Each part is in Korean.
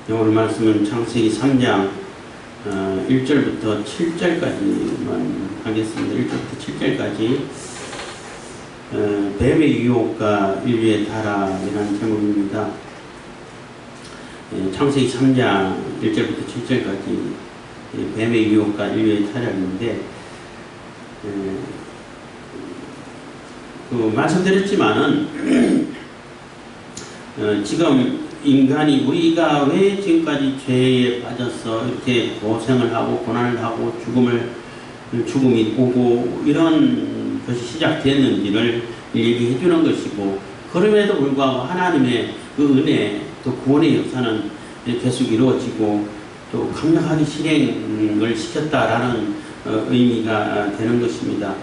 오늘 말씀은 창세기 3장 1절부터 7절까지만 하겠습니다. 1절부터 7절까지 뱀의 유혹과 인류의 타락이라는 제목입니다. 창세기 3장 1절부터 7절까지 뱀의 유혹과 인류의 타락인데 말씀드렸지만은 지금 인간이 우리가 왜 지금까지 죄에 빠져서 이렇게 고생을 하고 고난을 하고 죽음이 오고 이런 것이 시작됐는지를 얘기해 주는 것이고, 그럼에도 불구하고 하나님의 그 은혜 또 구원의 역사는 계속 이루어지고 또 강력하게 실행을 시켰다라는 의미가 되는 것입니다.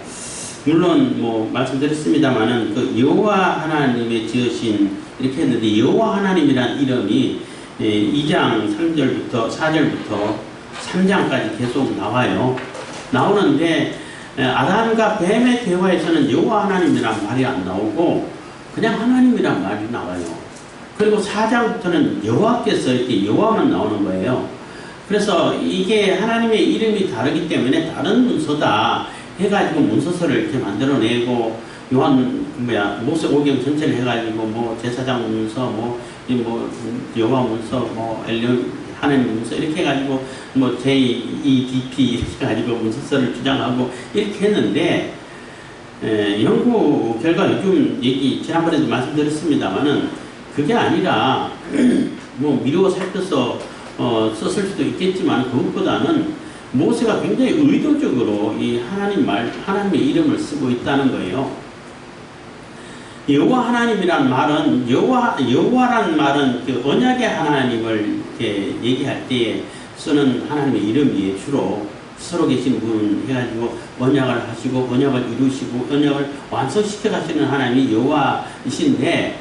물론 말씀드렸습니다만은 그 여호와 하나님의 지으신 이렇게 했는데, 여호와 하나님이란 이름이 2장 3절부터 4절부터 3장까지 계속 나오는데 아담과 뱀의 대화에서는 여호와 하나님이란 말이 안 나오고 그냥 하나님이란 말이 나와요. 그리고 4장부터는 여호와께서 이렇게 여호와만 나오는 거예요. 그래서 이게 하나님의 이름이 다르기 때문에 다른 문서다 해가지고 문서서를 이렇게 만들어내고, 모세오경 전체를 해가지고 제사장 문서, 여호와 문서, 하나님 문서 이렇게 해가지고 JEDP 이렇게 해가지고 문서서를 주장하고 이렇게 했는데, 연구 결과 요즘 얘기 지난번에도 말씀드렸습니다만은 그게 아니라 미루어 살펴서 썼을 수도 있겠지만, 그것보다는 모세가 굉장히 의도적으로 이 하나님의 이름을 쓰고 있다는 거예요. 여호와 하나님이란 말은, 여호와란 말은 그 언약의 하나님을 이렇게 얘기할 때에 쓰는 하나님의 이름이에요. 주로 서로 계신 분 해가지고 언약을 하시고 언약을 이루시고 언약을 완성시켜 가시는 하나님이 여호와이신데,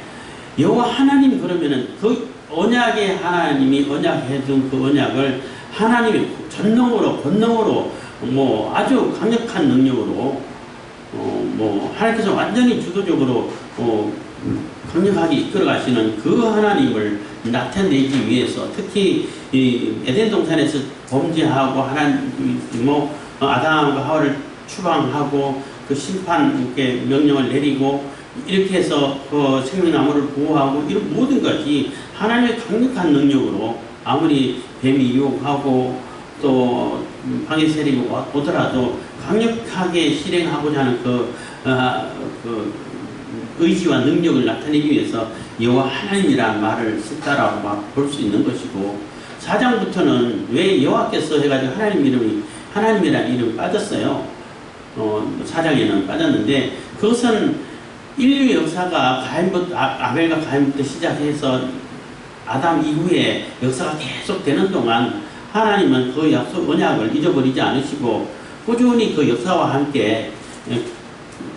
여호와 하나님 그러면은 그 언약의 하나님이 언약해둔 그 언약을 하나님이 전능으로 권능으로 아주 강력한 능력으로 하나님께서 완전히 주도적으로 강력하게 이끌어 가시는 그 하나님을 나타내기 위해서, 특히 이 에덴 동산에서 범죄하고 아담과 하와를 추방하고 그 심판 이렇게 명령을 내리고 이렇게 해서 그 생명나무를 보호하고 이런 모든 것이 하나님의 강력한 능력으로, 아무리 뱀이 유혹하고 또 방해 세력이 오더라도 강력하게 실행하고자 하는 그 의지와 능력을 나타내기 위해서 여호와 하나님이라는 말을 썼다라고 볼 수 있는 것이고, 4장부터는 왜 여호와께서 해가지고 하나님이라는 이름이 빠졌어요. 4장에는 빠졌는데, 그것은 인류 역사가 아벨과 가인부터 시작해서 아담 이후에 역사가 계속 되는 동안 하나님은 그 약속 언약을 잊어버리지 않으시고 꾸준히 그 역사와 함께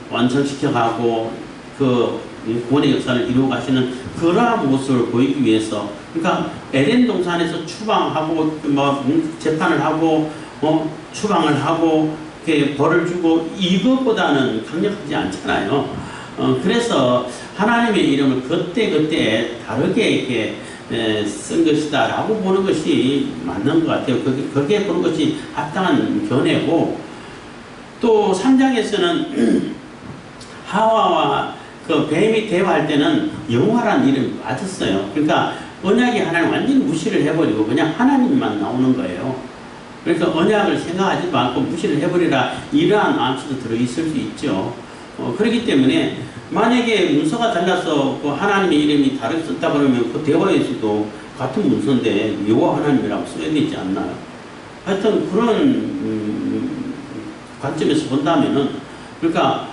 완성시켜가고 그 구원의 역사를 이루어 가시는 그러한 모습을 보이기 위해서, 그러니까 에덴 동산에서 추방하고 재판을 하고 추방을 하고 이렇게 벌을 주고 이것보다는 강력하지 않잖아요. 그래서 하나님의 이름을 그때 다르게 이렇게 쓴 것이다 라고 보는 것이 맞는 것 같아요. 그렇게 보는 것이 합당한 견해고, 또 3장에서는 하와와 그 뱀이 대화할 때는 여호와라는 이름이 맞았어요. 그러니까 언약의 하나님 완전히 무시를 해버리고 그냥 하나님만 나오는 거예요. 그래서 언약을 생각하지도 않고 무시를 해버리라, 이러한 암시도 들어있을 수 있죠. 그렇기 때문에 만약에 문서가 달라서 그 하나님의 이름이 다르게 썼다 그러면 그 대화에서도 같은 문서인데 여호와 하나님이라고 써야 되지 않나요? 하여튼 그런 관점에서 본다면은, 그러니까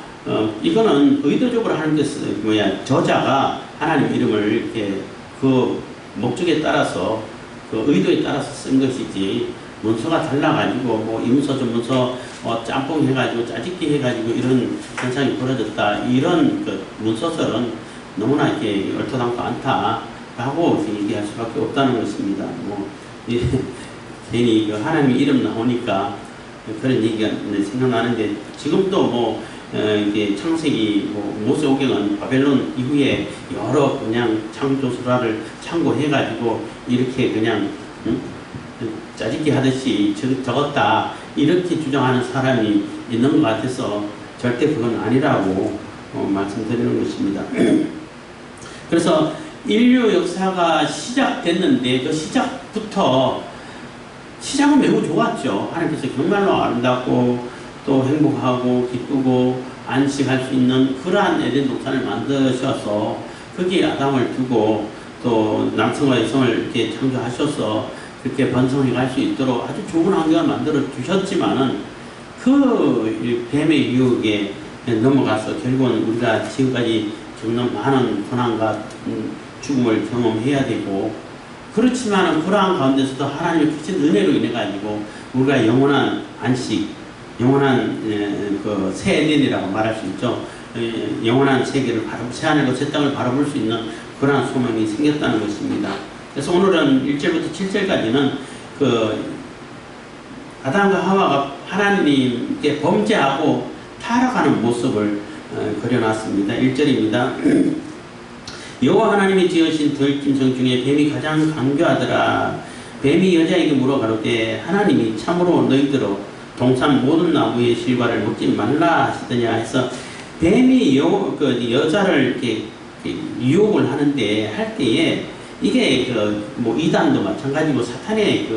이거는 의도적으로 하나님께서 저자가 하나님 이름을 이렇게 그 목적에 따라서 그 의도에 따라서 쓴 것이지, 문서가 달라가지고 이문서 저문서 짬뽕 해가지고 짜집기 해가지고 이런 현상이 벌어졌다, 이런 그 문서설은 너무나 이렇게 얼토당토 않다라고 얘기할 수밖에 없다는 것입니다. 괜히 그 하나님 이름 나오니까 그런 얘기가 생각나는데, 지금도 이게 창세기 모세오경은 바벨론 이후에 여러 그냥 창조설화를 참고해가지고 이렇게 그냥 짜집기 하듯이 적었다 이렇게 주장하는 사람이 있는 것 같아서 절대 그건 아니라고 말씀드리는 것입니다. 그래서 인류 역사가 시작됐는데 그 시작은 매우 좋았죠. 하나님께서 정말로 아름답고 또 행복하고 기쁘고 안식할 수 있는 그러한 에덴 동산을 만드셔서 거기에 아담을 두고 또 남성과 여성을 이렇게 창조하셔서 그렇게 번성해 갈 수 있도록 아주 좋은 환경을 만들어 주셨지만은 그 뱀의 유혹에 넘어가서 결국은 우리가 지금까지 겪는 많은 고난과 죽음을 경험해야 되고, 그렇지만은 그러한 가운데서도 하나님의 크신 은혜로 인해 가지고 우리가 영원한 안식, 영원한 그 새 에덴이라고 말할 수 있죠. 영원한 세계를 새 하늘과 새 땅을 바라볼 수 있는 그러한 소망이 생겼다는 것입니다. 그래서 오늘은 1절부터 7절까지는 그 아담과 하와가 하나님께 범죄하고 타락하는 모습을 그려놨습니다. 1절입니다. 여호와 하나님이 지으신 들짐승 중에 뱀이 가장 간교하더라. 뱀이 여자에게 물어가로되 하나님이 참으로 너희들로 동산 모든 나무의 실과를 먹지 말라 하시더냐 해서, 뱀이 여자를 이렇게 유혹을 하는데 할 때에 이게 뭐 이단도 마찬가지고 사탄의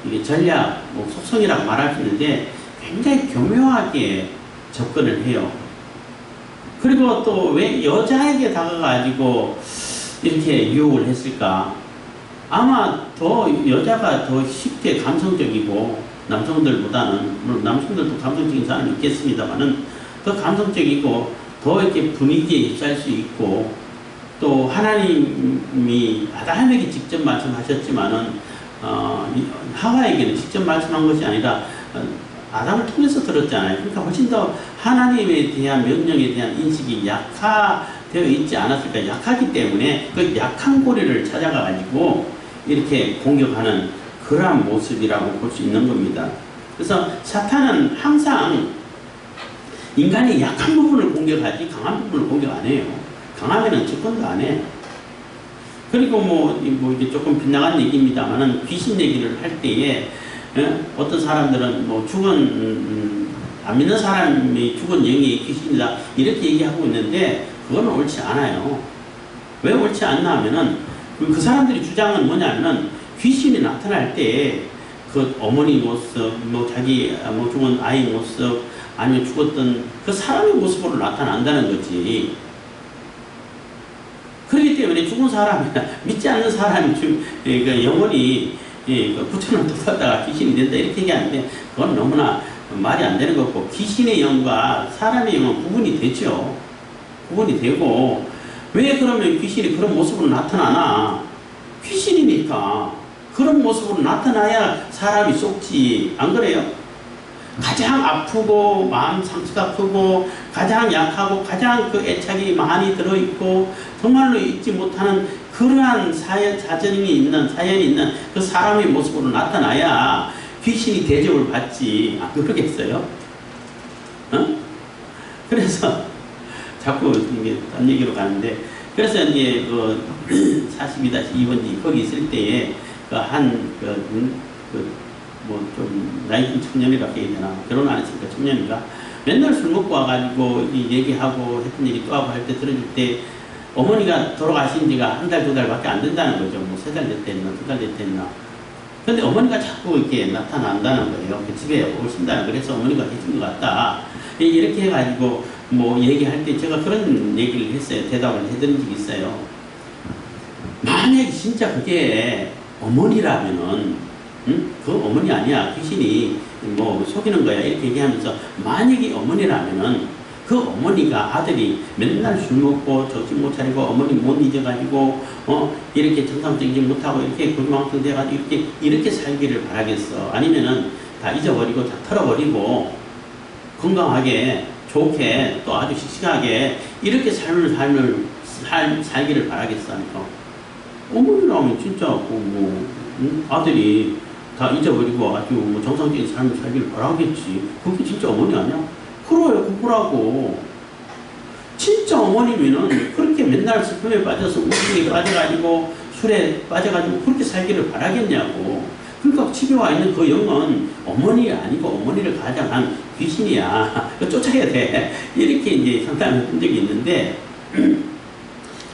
이게 전략, 속성이라고 말할 수 있는데 굉장히 교묘하게 접근을 해요. 그리고 또 왜 여자에게 다가가지고 이렇게 유혹을 했을까? 아마 여자가 더 쉽게 감성적이고, 남성들보다는, 물론 남성들도 감성적인 사람이 있겠습니다만은 더 감성적이고 더 이렇게 분위기에 휩싸일 수 있고, 또 하나님이 아담에게 직접 말씀하셨지만은 하와에게는 직접 말씀한 것이 아니라 아담을 통해서 들었잖아요. 그러니까 훨씬 더 하나님에 대한 명령에 대한 인식이 약화되어 있지 않았을까. 약하기 때문에 그 약한 고리를 찾아가 가지고 이렇게 공격하는 그러한 모습이라고 볼 수 있는 겁니다. 그래서 사탄은 항상 인간의 약한 부분을 공격하지 강한 부분을 공격 안 해요. 강하면은 접근도 안 해. 그리고 뭐 이게 조금 빗나간 얘기입니다만은 귀신 얘기를 할 때에 어떤 사람들은 뭐 안 믿는 사람이 죽은 영이 귀신이다 이렇게 얘기하고 있는데 그건 옳지 않아요. 왜 옳지 않나 하면은 그 사람들이 주장은 뭐냐면은 귀신이 나타날 때 그 어머니 모습, 자기 죽은 아이 모습, 아니면 죽었던 그 사람의 모습으로 나타난다는 거지. 그렇기 때문에 죽은 사람이나 믿지 않는 사람이 영혼이 부처는 돋았다가 귀신이 된다 이렇게 얘기하는데 그건 너무나 말이 안 되는 거고, 귀신의 영과 사람의 영은 구분이 되죠. 구분이 되고, 왜 그러면 귀신이 그런 모습으로 나타나나? 귀신이니까 그런 모습으로 나타나야 사람이 속지, 안 그래요? 가장 아프고 마음 상처가 크고 가장 약하고 가장 그 애착이 많이 들어있고 정말로 잊지 못하는 그러한 사연이 있는 그 사람의 모습으로 나타나야 귀신이 대접을 받지. 안 그러겠어요? 그래서 자꾸 이게 딴 얘기로 가는데, 그래서 이제 42-2번지 거기 있을 때에 좀 나이 든 청년이라고 해야 되나, 결혼 안 했으니까 청년인가, 맨날 술 먹고 와가지고 이 얘기하고 했던 얘기 또 하고 할 때 들어줄 때 어머니가 돌아가신 지가 한 달, 두 달밖에 안 된다는 거죠. 뭐 3달 됐댔나, 2달 됐댔나. 근데 어머니가 자꾸 이렇게 나타난다는 거예요. 집에 오신다. 그래서 어머니가 해준 것 같다. 이렇게 해가지고 뭐 얘기할 때 제가 그런 얘기를 했어요. 대답을 해드린 적이 있어요. 만약에 진짜 그게 어머니라면은, 그 어머니 아니야. 귀신이 뭐 속이는 거야. 이렇게 얘기하면서, 만약에 어머니라면은 그 어머니가 아들이 맨날 술 먹고 정신 못 차리고 어머니 못 잊어가지고 이렇게 정상적이지 못하고 이렇게 고주망청 돼가지고 이렇게 살기를 바라겠어? 아니면은 다 잊어버리고 다 털어버리고 건강하게 좋게 또 아주 씩씩하게 이렇게 살기를 바라겠어? 하니까 어머니라면 진짜 아들이 다 잊어버리고 아주 정상적인 삶을 살기를 바라겠지. 그게 진짜 어머니 아니야? 그래요, 그거라고. 진짜 어머님이면 그렇게 맨날 스팸에 빠져서 우울증에 빠져가지고 술에 빠져가지고 그렇게 살기를 바라겠냐고. 그러니까 집에 와 있는 그 영은 어머니 아니고 어머니를 가장한 귀신이야. 쫓아야 돼. 이렇게 이제 상담을 한 적이 있는데,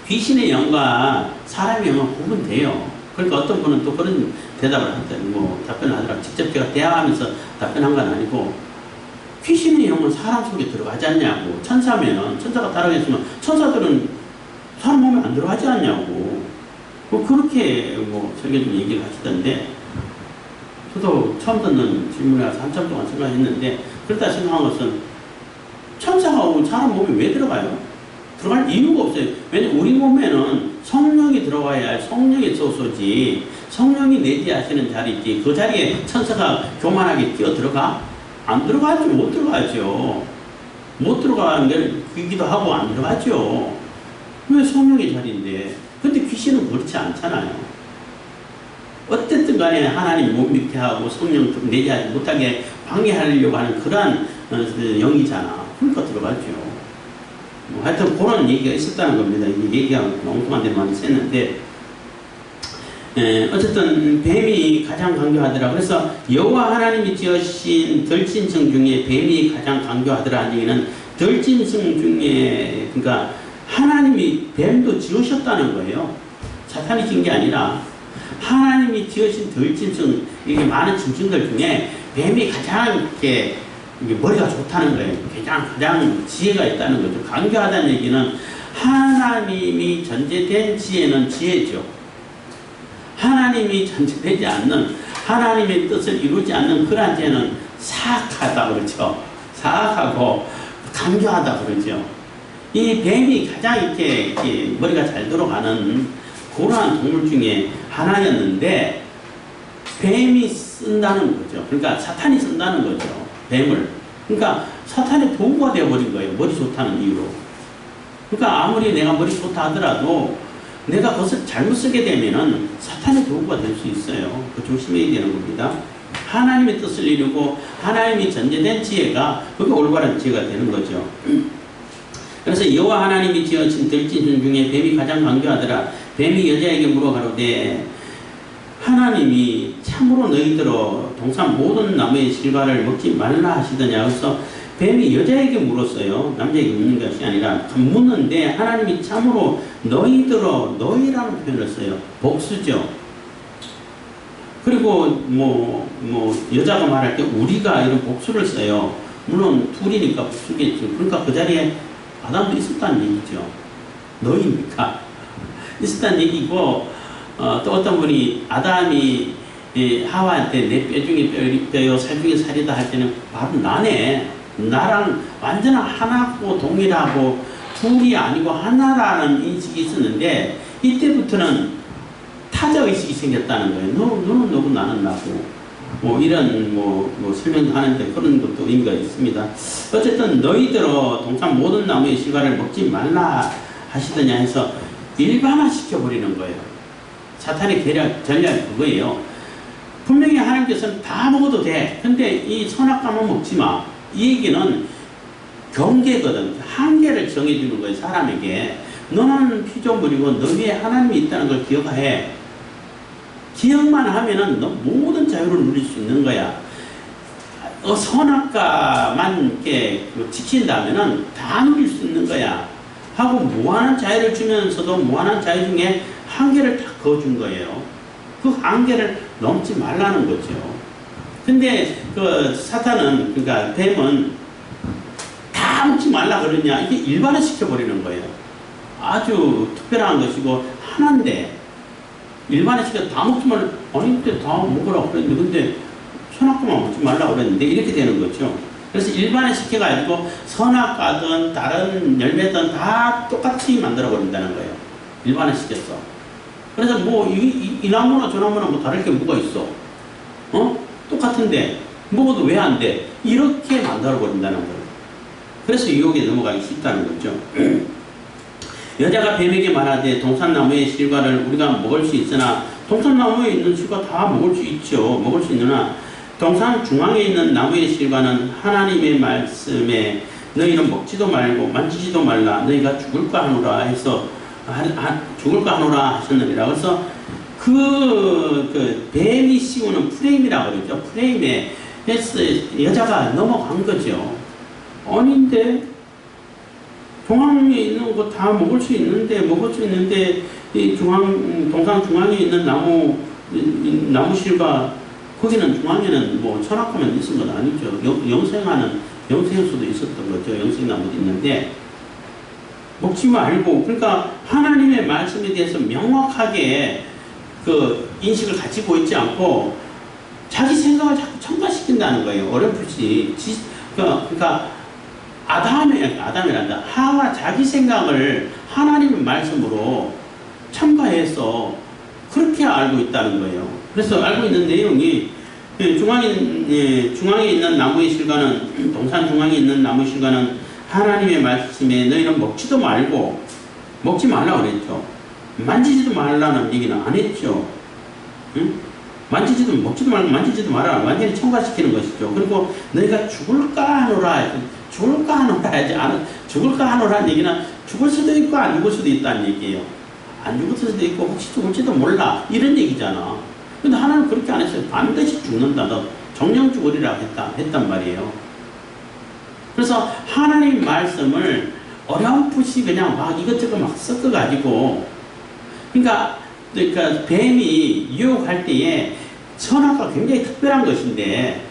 귀신의 영과 사람의 영은 구분돼요. 그러니까 어떤 분은 또 그런 대답을 답변을 하더라고요. 직접 제가 대화하면서 답변한 건 아니고, 귀신의 영은 사람 속에 들어가지 않냐고. 천사면은, 천사가 따라가있으면 천사들은 사람 몸에 안 들어가지 않냐고. 그렇게 설교좀 얘기를 하시던데, 저도 처음 듣는 질문이라서 한참 동안 생각했는데, 그렇다 생각한 것은 천사가 사람 몸에 왜 들어가요? 들어갈 이유가 없어요. 왜냐면 우리 몸에는 성령이 들어가야 할 성령의 소소지, 성령이 내지하시는 자리지, 그 자리에 천사가 교만하게 뛰어 들어가? 안 들어가죠. 못 들어가죠. 못 들어가는 게 그기도 하고 안 들어가죠. 왜 성령의 자리인데? 근데 귀신은 그렇지 않잖아요. 어쨌든 간에 하나님 못 믿게 하고 성령 내지하지 못하게 방해하려고 하는 그러한 영이잖아. 그러니까 들어가죠. 하여튼 그런 얘기가 있었다는 겁니다. 이 얘기가 엉뚱한 데로 많이 셌는데, 어쨌든 뱀이 가장 강교하더라. 그래서 여호와 하나님이 지으신 덜짐승 중에 뱀이 가장 강교하더라 하는 얘기는, 덜짐승 중에 그러니까 하나님이 뱀도 지으셨다는 거예요. 사탄이 지은 게 아니라 하나님이 지으신 덜짐승, 이게 많은 짐승들 중에 뱀이 가장 이렇게 머리가 좋다는 거예요. 가장 지혜가 있다는 거죠. 강교하다는 얘기는 하나님이 전제된 지혜는 지혜죠. 하나님이 전제되지 않는, 하나님의 뜻을 이루지 않는 그러한 지혜는 사악하다 그러죠. 사악하고 강교하다 그러죠. 이 뱀이 가장 이렇게 머리가 잘 들어가는 그러한 동물 중에 하나였는데, 뱀이 쓴다는 거죠. 그러니까 사탄이 쓴다는 거죠. 뱀을. 그러니까 사탄의 도구가 되어버린 거예요. 머리 좋다는 이유로. 그러니까 아무리 내가 머리 좋다 하더라도 내가 그것을 잘못 쓰게 되면은 사탄의 도구가 될 수 있어요. 조심해야 되는 겁니다. 하나님의 뜻을 이루고 하나님이 전제된 지혜가, 그게 올바른 지혜가 되는 거죠. 그래서 여호와 하나님이 지으신 들짐승 중에 뱀이 가장 강교하더라. 뱀이 여자에게 물어가로되 하나님이 참으로 너희들어 동산 모든 나무의 실과를 먹지 말라 하시더냐. 그래서 뱀이 여자에게 물었어요. 남자에게 묻는 것이 아니라 묻는데, 하나님이 참으로 너희들어, 너희라는 표현을 써요. 복수죠. 그리고 여자가 말할 때 우리가 이런 복수를 써요. 물론 둘이니까 복수겠죠. 그러니까 그 자리에 아담도 있었다는 얘기죠. 너희니까 있었다는 얘기고, 또 어떤 분이 아담이 하와한테 내 뼈 중에 뼈요 살 중에 살이다 할 때는 바로 나네, 나랑 완전한 하나고 동일하고 둘이 아니고 하나라는 인식이 있었는데, 이때부터는 타자의식이 생겼다는 거예요. 너는 너고 나는 나고, 이런 설명도 하는데 그런 것도 의미가 있습니다. 어쨌든 너희들어 동산 모든 나무의 실과를 먹지 말라 하시더냐 해서 일반화시켜버리는 거예요. 사탄의 전략이 그거예요. 분명히 하나님께서는 다 먹어도 돼. 근데 이 선악과만 먹지 마. 이 얘기는 경계거든. 한계를 정해주는 거예요. 사람에게. 너는 피조물이고 너 위에 하나님이 있다는 걸 기억해. 기억만 하면은 너 모든 자유를 누릴 수 있는 거야. 선악과만 이렇게 지킨다면은 다 누릴 수 있는 거야. 하고 무한한 자유를 주면서도 무한한 자유 중에 한계를 딱 그어준 거예요. 그 한계를 넘지 말라는 거죠. 근데 그 사탄은, 그러니까 뱀은 다 먹지 말라 그러냐, 이게 일반화 시켜버리는 거예요. 아주 특별한 것이고 하나인데 일반화 시켜 다 먹지 말라. 아니 그때 다 먹으라고 그랬는데, 근데 선악과만 먹지 말라고 그랬는데, 이렇게 되는 거죠. 그래서 일반화 시켜가지고 선악과든 다른 열매든 다 똑같이 만들어 버린다는 거예요. 일반화 시켰어. 그래서 이 나무나 저 나무나 다를 게 뭐가 있어? 똑같은데 먹어도 왜 안 돼? 이렇게 만들어 버린다는 거예요. 그래서 유혹에 넘어가기 쉽다는 거죠. 여자가 뱀에게 말하되 동산나무의 실과를 우리가 먹을 수 있으나, 동산나무에 있는 실과 다 먹을 수 있죠. 먹을 수 있으나 동산 중앙에 있는 나무의 실과는 하나님의 말씀에 너희는 먹지도 말고 만지지도 말라 너희가 죽을까 하노라 해서 죽을까 하노라 하셨느니라. 그래서 그 뱀이 씌우는 프레임이라고 그러죠. 프레임에 여자가 넘어간 거죠. 아닌데 중앙에 있는 거 다 먹을 수 있는데 이 동산 중앙에 있는 나무실과 거기는 중앙에는 뭐 선악과만 있은 건 아니죠. 영생수도 있었던 거죠. 영생나무도 있는데 먹지 말고, 그러니까 하나님의 말씀에 대해서 명확하게 그 인식을 가지고 있지 않고 자기 생각을 자꾸 첨가시킨다는 거예요. 어렴풋이. 그러니까 아담이란다. 하와 자기 생각을 하나님의 말씀으로 첨가해서 그렇게 알고 있다는 거예요. 그래서 알고 있는 내용이 중앙에 있는 나무의 실과는, 동산 중앙에 있는 나무의 실과는 하나님의 말씀에 너희는 먹지도 말고, 먹지 말라 그랬죠. 만지지도 말라는 얘기는 안 했죠. 응? 먹지도 말고 만지지도 말라. 완전히 첨가시키는 것이죠. 그리고 너희가 죽을까 하노라 하지 죽을까 하노라는 얘기는 죽을 수도 있고 안 죽을 수도 있다는 얘기예요. 안 죽을 수도 있고 혹시 죽을지도 몰라 이런 얘기잖아. 근데 하나는 그렇게 안 했어요. 반드시 죽는다. 너 정령 죽으리라 했단 말이에요. 그래서 하나님 말씀을 어렴풋이 그냥 막 이것저것 막 섞어가지고, 그러니까 뱀이 유혹할 때에 선악과 굉장히 특별한 것인데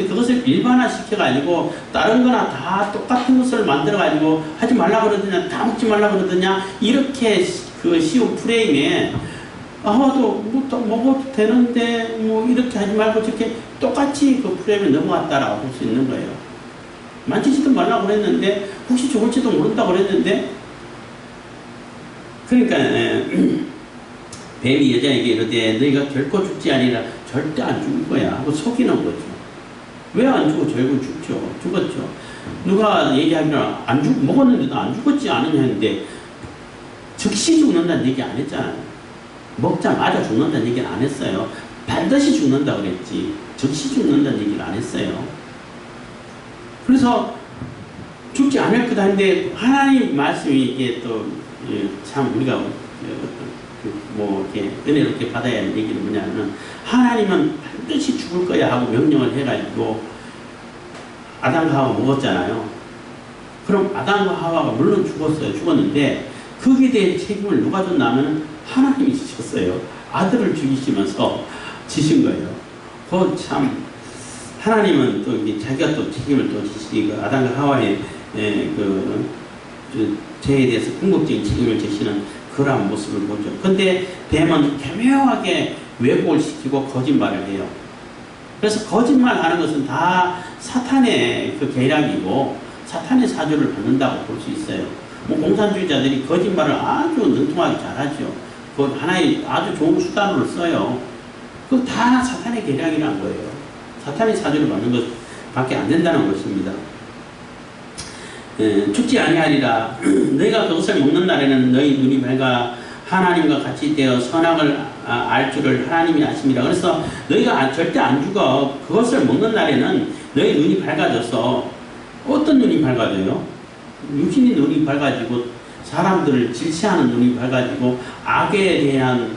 그것을 일반화시켜가지고 다른 거나 다 똑같은 것을 만들어가지고 하지 말라 그러더냐, 다 먹지 말라 그러더냐, 이렇게 그 쉬운 프레임에 먹어도 되는데 뭐 이렇게 하지 말고 저렇게 똑같이 그 프레임에 넘어갔다라고 볼 수 있는 거예요. 만지지도 말라고 그랬는데 혹시 죽을지도 모른다고 그랬는데, 그러니까 뱀이 여자에게 이르되 너희가 결코 죽지 아니라 절대 안 죽을 거야 하고 속이는 거죠. 왜 안 죽어? 결국 죽었죠. 누가 얘기하면 먹었는데도 안 죽었지 않느냐 했는데 즉시 죽는다는 얘기 안 했잖아요. 먹자마자 죽는다는 얘기는 안 했어요. 반드시 죽는다 그랬지 즉시 죽는다는 얘기를 안 했어요. 그래서 죽지 않을 거다 했는데 하나님 말씀이 이게 또 참 우리가 뭐 이렇게 은혜롭게 받아야 할 얘기는 뭐냐면, 하나님은 반드시 죽을 거야 하고 명령을 해가지고 아담과 하와 먹었잖아요. 그럼 아담과 하와가 물론 죽었는데 거기에 대한 책임을 누가 졌냐면 하나님이 지셨어요. 아들을 죽이시면서 지신 거예요. 그 참 하나님은 또 자기가 또 책임을 또 지시고 아담과 하와의 죄에 대해서 궁극적인 책임을 지시는 그러한 모습을 보죠. 근데 뱀은 교묘하게 왜곡을 시키고 거짓말을 해요. 그래서 거짓말하는 것은 다 사탄의 그 계략이고 사탄의 사주를 받는다고 볼 수 있어요. 뭐 공산주의자들이 거짓말을 아주 능통하게 잘하죠. 그 하나의 아주 좋은 수단으로 써요. 그거 다 사탄의 계략이라는 거예요. 사탄의 사주를 받는 것밖에 안 된다는 것입니다. 죽지 아니하리라. 너희가 그것을 먹는 날에는 너희 눈이 밝아 하나님과 같이 되어 선악을 알 줄을 하나님이 아심이라. 그래서 너희가 절대 안 죽어. 그것을 먹는 날에는 너희 눈이 밝아져서, 어떤 눈이 밝아져요? 육신의 눈이 밝아지고 사람들을 질시하는 눈이 밝아지고 악에 대한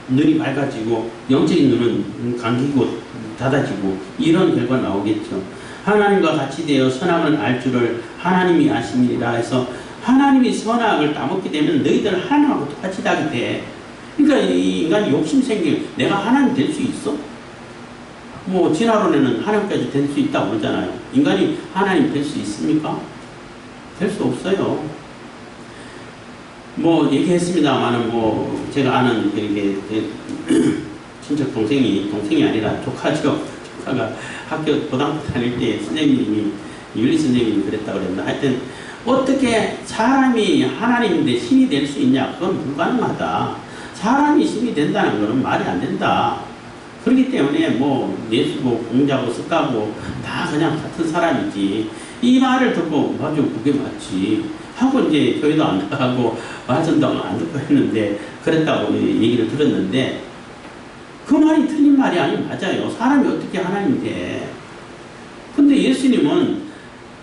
눈이 밝아지고 영적인 눈은 감기고 닫아지고 이런 결과가 나오겠죠. 하나님과 같이 되어 선악을 알 줄을 하나님이 아심이라 해서 하나님이 선악을 따먹게 되면 너희들 하나님하고 똑같이 하게 돼. 그러니까 이 인간이 욕심 생기면 내가 하나님 될 수 있어? 뭐 진화론에는 하나님까지 될 수 있다고 그러잖아요. 인간이 하나님 될 수 있습니까? 될 수 없어요. 뭐 얘기했습니다만은 뭐 제가 아는 친척 동생이 아니라 조카죠. 조카가 학교 고등학교 다닐 때 선생님이 윤리 선생님이 그랬다고 그랬나. 하여튼 어떻게 사람이 하나님인데 신이 될 수 있냐? 그건 불가능하다. 사람이 신이 된다는 것은 말이 안 된다. 그렇기 때문에 뭐 예수고 공자고 석가고 다 그냥 같은 사람이지. 이 말을 듣고 맞아 그게 맞지 하고 이제 교회도 안 나가고 말씀도 안 듣고 했는데 그랬다고 얘기를 들었는데, 그 말이 틀린 말이 아니고 맞아요. 사람이 어떻게 하나님이 돼? 근데 예수님은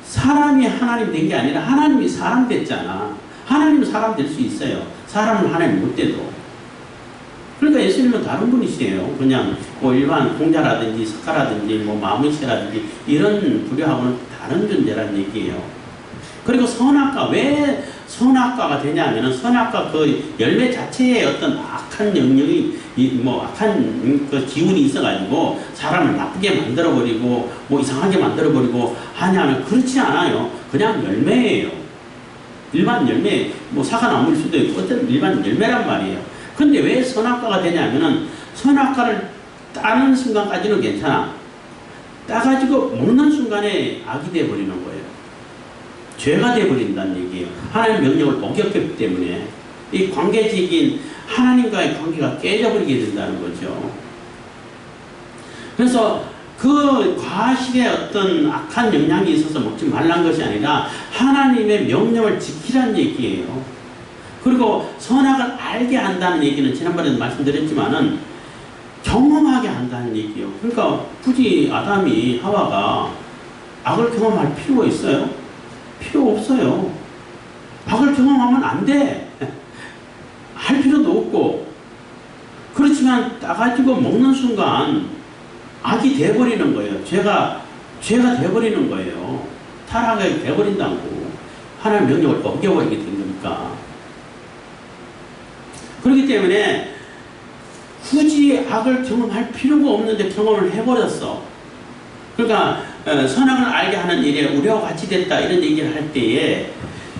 사람이 하나님 된 게 아니라 하나님이 사람 됐잖아. 하나님은 사람 될 수 있어요. 사람은 하나님 못 돼도. 그러니까 예수님은 다른 분이시에요. 그냥 뭐 일반 공자라든지 석가라든지 뭐 마문씨라든지 이런 부류하고는 다른 존재라는 얘기예요. 그리고 선악과, 왜 선악과가 되냐면은 선악과 그 열매 자체에 어떤 악한 영역이, 뭐 악한 그 기운이 있어가지고 사람을 나쁘게 만들어버리고 뭐 이상하게 만들어버리고 하냐면 그렇지 않아요. 그냥 열매예요. 일반 열매, 뭐 사과나무일 수도 있고 어떤 일반 열매란 말이에요. 근데 왜 선악과가 되냐면은 선악과를 따는 순간까지는 괜찮아. 따가지고 먹는 순간에 악이 돼버리는 거예요. 죄가 돼버린다는 얘기예요. 하나님의 명령을 어겼기 때문에 이 관계적인 하나님과의 관계가 깨져버리게 된다는 거죠. 그래서 그 과실의 어떤 악한 영향이 있어서 먹지 말란 것이 아니라 하나님의 명령을 지키라는 얘기예요. 그리고 선악을 알게 한다는 얘기는 지난번에도 말씀드렸지만은 경험하게 한다는 얘기예요. 그러니까 굳이 아담이 하와가 악을 경험할 필요가 있어요? 필요 없어요. 악을 경험하면 안 돼. 할 필요도 없고. 그렇지만 따가지고 먹는 순간 악이 돼버리는 거예요. 죄가 돼버리는 거예요. 타락하게 돼버린다고. 하나님의 명령을 어겨버리게 된 거니까. 그렇기 때문에 굳이 악을 경험할 필요가 없는데 경험을 해버렸어. 그러니까 선악을 알게 하는 일에 우리와 같이 됐다 이런 얘기를 할 때에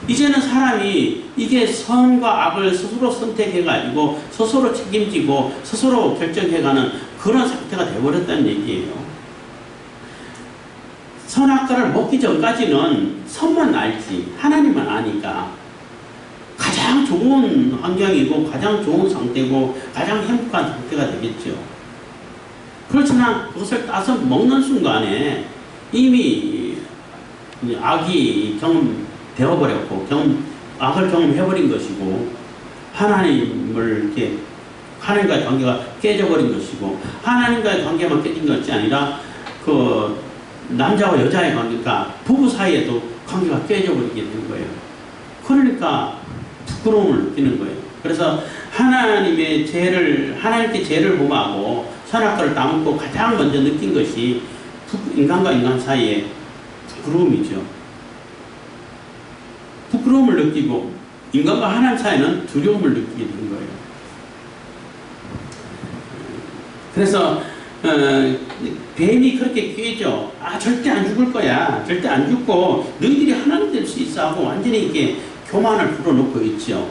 이제는 사람이 이게 선과 악을 스스로 선택해가지고 스스로 책임지고 스스로 결정해가는 그런 상태가 되어버렸다는 얘기예요. 선악과를 먹기 전까지는 선만 알지 하나님만 아니까 가장 좋은 환경이고 가장 좋은 상태고 가장 행복한 상태가 되겠죠. 그렇지만 그것을 따서 먹는 순간에 이미 악이 경험되어버렸고 악을 경험해버린 것이고 하나님을 이렇게 하나님과의 관계가 깨져버린 것이고 하나님과의 관계만 깨진 것이 아니라 그 남자와 여자의 관계가 부부 사이에도 관계가 깨져버리게 된 거예요. 그러니까 부끄러움을 느끼는 거예요. 그래서 하나님께 죄를 범하고 선악과를 따먹고 가장 먼저 느낀 것이 인간과 인간 사이에 부끄러움이죠. 부끄러움을 느끼고 인간과 하나님 사이는 두려움을 느끼게 된 거예요. 그래서 뱀이 그렇게 꾀죠. 절대 안 죽을 거야. 절대 안 죽고 너희들이 하나님 될 수 있어 하고 완전히 이렇게 교만을 불어넣고 있죠.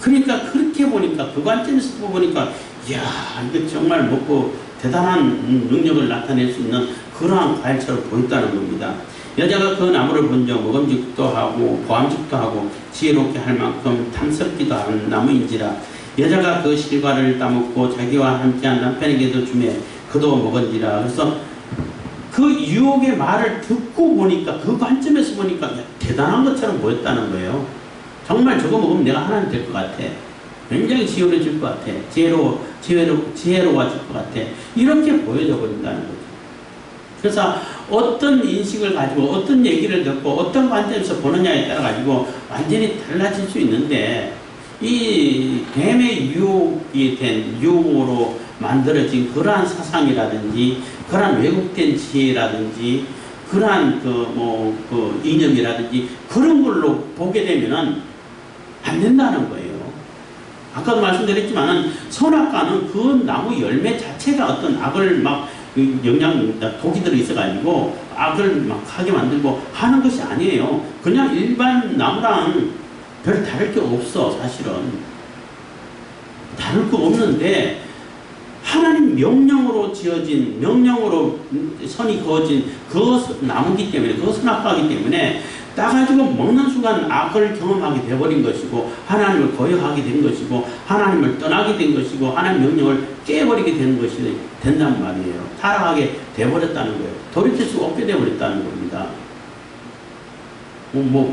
그러니까 그렇게 보니까 그 관점에서 보니까 이야 이거 정말 먹고 대단한 능력을 나타낼 수 있는 그러한 과일처럼 보였다는 겁니다. 여자가 그 나무를 본즉 먹음직도 하고 보암직도 하고 지혜롭게 할 만큼 탐스럽기도 한 나무인지라 여자가 그 실과를 따먹고 자기와 함께한 남편에게도 주매 그도 먹은지라. 그래서 그 유혹의 말을 듣고 보니까 그 관점에서 보니까 대단한 것처럼 보였다는 거예요. 정말 저거 먹으면 내가 하나님 될 것 같아. 굉장히 지혜로워질 것 같아. 지혜로워질 것 같아. 이렇게 보여져 버린다는 거죠. 그래서 어떤 인식을 가지고 어떤 얘기를 듣고 어떤 관점에서 보느냐에 따라 가지고 완전히 달라질 수 있는데 이 뱀의 유혹으로 만들어진 그러한 사상이라든지 그러한 왜곡된 지혜라든지 그러한 그 이념이라든지 그런 걸로 보게 되면은 안 된다는 거예요. 아까도 말씀드렸지만은 선악과는 그 나무 열매 자체가 어떤 악을 막 독이 들어 있어가지고 악을 막 하게 만들고 하는 것이 아니에요. 그냥 일반 나무랑 별 다를 게 없어. 사실은 다를 거 없는데 하나님 명령으로 지어진 명령으로 선이 그어진 그 나무기 때문에 그 선악과이기 때문에 따가지고 먹는 순간 악을 경험하게 되어버린 것이고 하나님을 거역하게 된 것이고 하나님을 떠나게 된 것이고 하나님 명령을 깨버리게 된 것이 된단 말이에요. 타락하게 돼버렸다는 거예요. 돌이킬 수 없게 돼버렸다는 겁니다.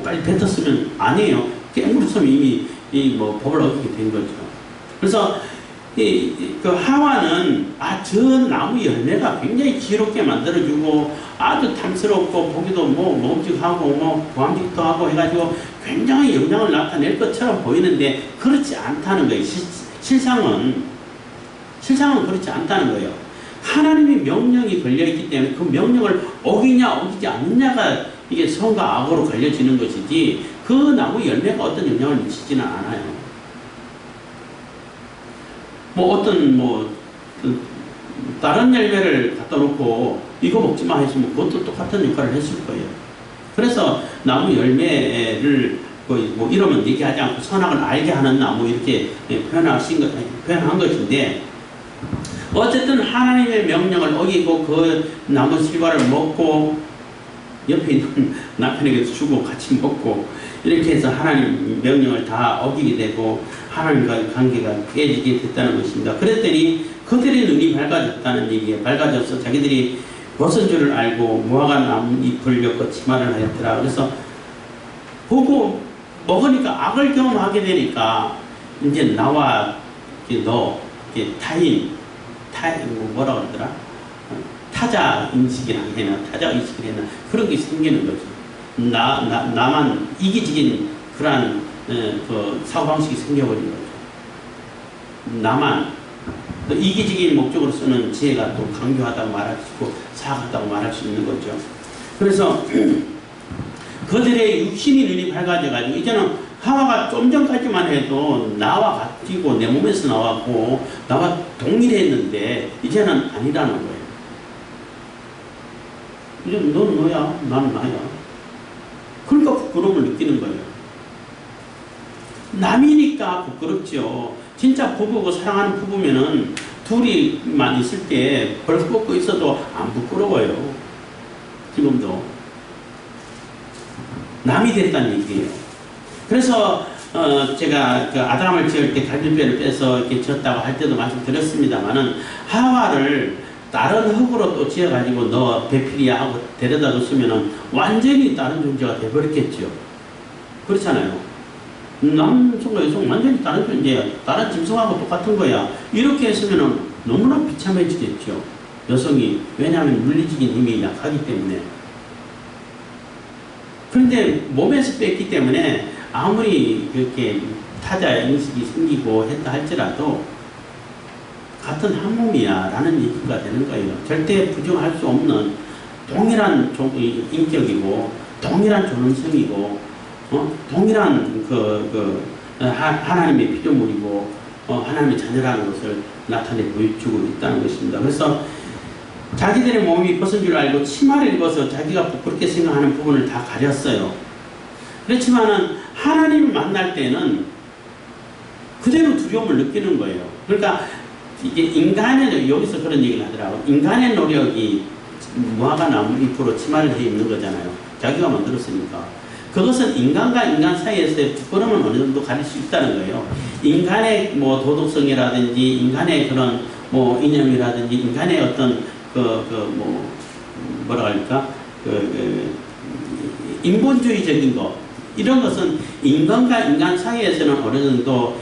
빨리 뱉었으면 아니에요. 깨물었으면 이미 법을 어기게 된 거죠. 그래서 그 하와는 저 나무 열매가 굉장히 지롭게 만들어주고 아주 탐스럽고 보기도 뭐 먹음직하고 뭐 보암직도 하고 해가지고 굉장히 영향을 나타낼 것처럼 보이는데 그렇지 않다는 거예요. 실상은 그렇지 않다는 거예요. 하나님의 명령이 걸려있기 때문에 그 명령을 어기냐 어기지 않느냐가 이게 선과 악으로 갈려지는 것이지 그 나무 열매가 어떤 영향을 미치지는 않아요. 다른 열매를 갖다 놓고 이거 먹지 마 했으면 그것도 똑같은 역할을 했을 거예요. 그래서 나무 열매를 이러면 얘기하지 않고 선악을 알게 하는 나무 이렇게 표현한 것인데 어쨌든 하나님의 명령을 어기고 그 나무 실과를 먹고 옆에 있는 남편에게 주고 같이 먹고 이렇게 해서 하나님 명령을 다 어기게 되고 하나님과의 관계가 깨지게 됐다는 것입니다. 그랬더니 그들의 눈이 밝아졌다는 얘기예요. 밝아져서 자기들이 벗은 줄을 알고 무화과 나무 잎을 엮고 치마를 하였더라. 그래서 보고 먹으니까 악을 경험하게 되니까 이제 나와 너 뭐라 그러더라? 타자 인식이나 타자 의식을 했나 그런 게 생기는 거죠. 나만 이기적인 그러한 그 사고방식이 생겨버린 거죠. 나만 또 이기적인 목적으로 쓰는 지혜가 또 강교하다고 말할 수 있고 사악하다고 말할 수 있는 거죠. 그래서 그들의 육신이 눈이 밝아져가지고 이제는 하와가 좀 전까지만 해도 나와 같이고 내 몸에서 나왔고 나와 동일했는데 이제는 아니라는 거예요. 이제 넌 너야, 나는 나야. 그러니까 부끄러움을 느끼는 거예요. 남이니까 부끄럽죠. 진짜 부부고 사랑하는 부부면은 둘이만 있을 때 벌 뻗고 있어도 안 부끄러워요. 지금도. 남이 됐다는 얘기예요. 그래서 제가 그 아담을 지을 때 갈비뼈를 빼서 이렇게 지었다고 할 때도 말씀드렸습니다만은 하와를 다른 흙으로 또 지어가지고 너 배필이야 하고 데려다 줬으면은 완전히 다른 존재가 돼버렸겠죠. 그렇잖아요. 남성과 여성 완전히 다른 존재야. 다른 짐승하고 똑같은 거야. 이렇게 했으면은 너무나 비참해지겠죠. 여성이. 왜냐하면 물리적인 힘이 약하기 때문에. 그런데 몸에서 뺐기 때문에 아무리 그렇게 타자 인식이 생기고 했다 할지라도 같은 한 몸이야 라는 얘기가 되는 거예요. 절대 부정할 수 없는 동일한 인격이고 동일한 존엄성이고 동일한 하나님의 피조물이고 하나님의 자녀라는 것을 나타내 보여주고 있다는 것입니다. 그래서 자기들의 몸이 벗은 줄 알고 치마를 입어서 자기가 부끄럽게 생각하는 부분을 다 가렸어요. 그렇지만은 하나님을 만날 때는 그대로 두려움을 느끼는 거예요. 그러니까 이게 인간의, 여기서 그런 얘기를 하더라고요. 인간의 노력이 무화과 나무 잎으로 치마를 해 입는 거잖아요. 자기가 만들었으니까. 그것은 인간과 인간 사이에서의 부끄러움을 어느 정도 가릴 수 있다는 거예요. 인간의 도덕성이라든지, 인간의 그런 이념이라든지, 인간의 어떤 뭐라 할까? 인본주의적인 거. 이런 것은 인간과 인간 사이에서는 어느 정도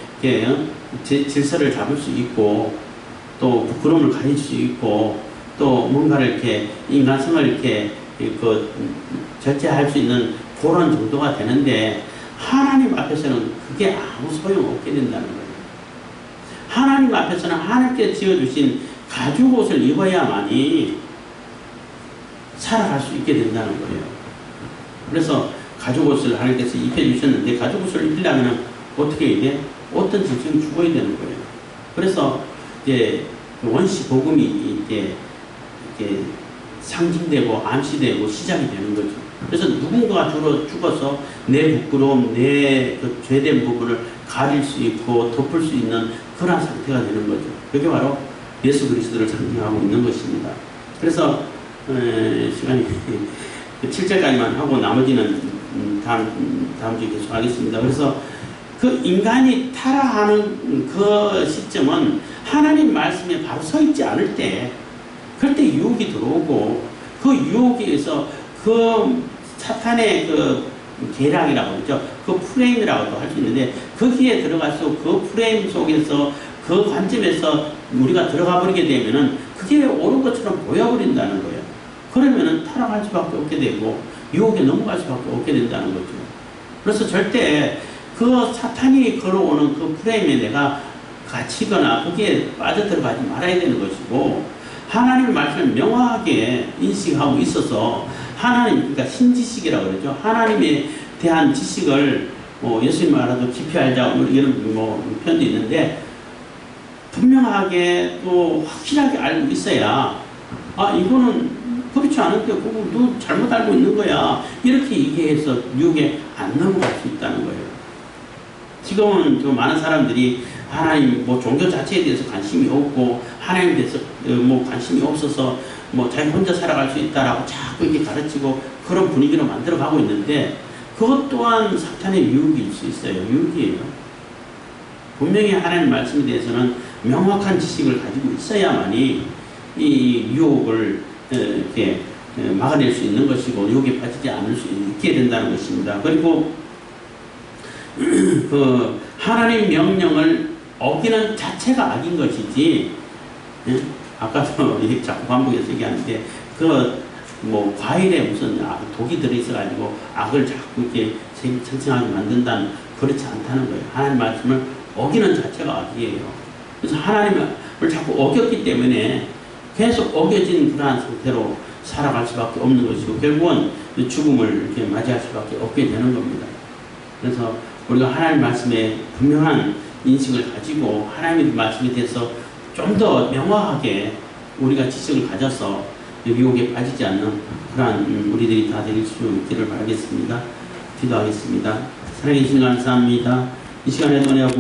질서를 잡을 수 있고, 또 부끄러움을 가질 수 있고, 또 뭔가를 이렇게 인간성을 이렇게 절제할 수 있는 그런 정도가 되는데, 하나님 앞에서는 그게 아무 소용없게 된다는 거예요. 하나님 앞에서는 하나님께 지어주신 가죽 옷을 입어야만이 살아갈 수 있게 된다는 거예요. 그래서 가죽 옷을 하나님께서 입혀주셨는데, 가죽 옷을 입히려면 어떻게 해야 돼? 어떤 짐승이 죽어야 되는 거예요. 그래서 이제 원시 복음이 이제 상징되고 암시되고 시작이 되는 거죠. 그래서 누군가가 주로 죽어서 내 부끄러움, 내 그 죄된 부분을 가릴 수 있고 덮을 수 있는 그런 상태가 되는 거죠. 그게 바로 예수 그리스도를 상징하고 있는 것입니다. 그래서 시간이 7절까지만 하고 나머지는 다음 주에 계속 하겠습니다. 그래서 그 인간이 타락하는 그 시점은 하나님 말씀에 바로 서 있지 않을 때, 그럴 때 유혹이 들어오고, 그 유혹에 의해서 그 사탄의 그 계략이라고 그러죠. 그 프레임이라고도 할 수 있는데, 거기에 들어가서 그 프레임 속에서 그 관점에서 우리가 들어가 버리게 되면은 그게 옳은 것처럼 보여버린다는 거예요. 그러면은 타락할 수밖에 없게 되고 유혹에 넘어갈 수밖에 없게 된다는 거죠. 그래서 절대 그 사탄이 걸어오는 그 프레임에 내가 갇히거나 거기에 빠져들어가지 말아야 되는 것이고, 하나님의 말씀을 명확하게 인식하고 있어서 하나님, 그러니까 신지식이라고 그러죠. 하나님에 대한 지식을 예수님 말하도 깊이 알자 이런 표현도 있는데, 분명하게 또 확실하게 알고 있어야 이거는 그렇지 않은데 그거 너 잘못 알고 있는 거야 이렇게 얘기해서 유혹에 안 넘어갈 수 있다는 거예요. 지금은 좀 많은 사람들이 하나님 종교 자체에 대해서 관심이 없고 하나님에 대해서 관심이 없어서 자기 혼자 살아갈 수 있다라고 자꾸 이렇게 가르치고 그런 분위기로 만들어 가고 있는데, 그것 또한 사탄의 유혹일 수 있어요. 유혹이에요. 분명히 하나님 말씀에 대해서는 명확한 지식을 가지고 있어야만이 이 유혹을 이렇게 막아낼 수 있는 것이고 유혹에 빠지지 않을 수 있게 된다는 것입니다. 그리고 그 하나님 명령을 어기는 자체가 악인 것이지, 아까도 자꾸 반복해서 얘기하는데 과일에 무슨 독이 들어있어가지고 악을 자꾸 이렇게 생성하게 만든다는, 그렇지 않다는 거예요. 하나님 말씀을 어기는 자체가 악이에요. 그래서 하나님을 자꾸 어겼기 때문에 계속 어겨진 그러한 상태로 살아갈 수밖에 없는 것이고 결국은 죽음을 이렇게 맞이할 수밖에 없게 되는 겁니다. 그래서 우리가 하나님 말씀에 분명한 인식을 가지고 하나님의 말씀에 대해서 좀 더 명확하게 우리가 지식을 가져서 유혹에 빠지지 않는 그러한 우리들이 다 될 수 있기를 바라겠습니다. 기도하겠습니다. 사랑해 주신 감사합니다. 이 시간에 은혜하고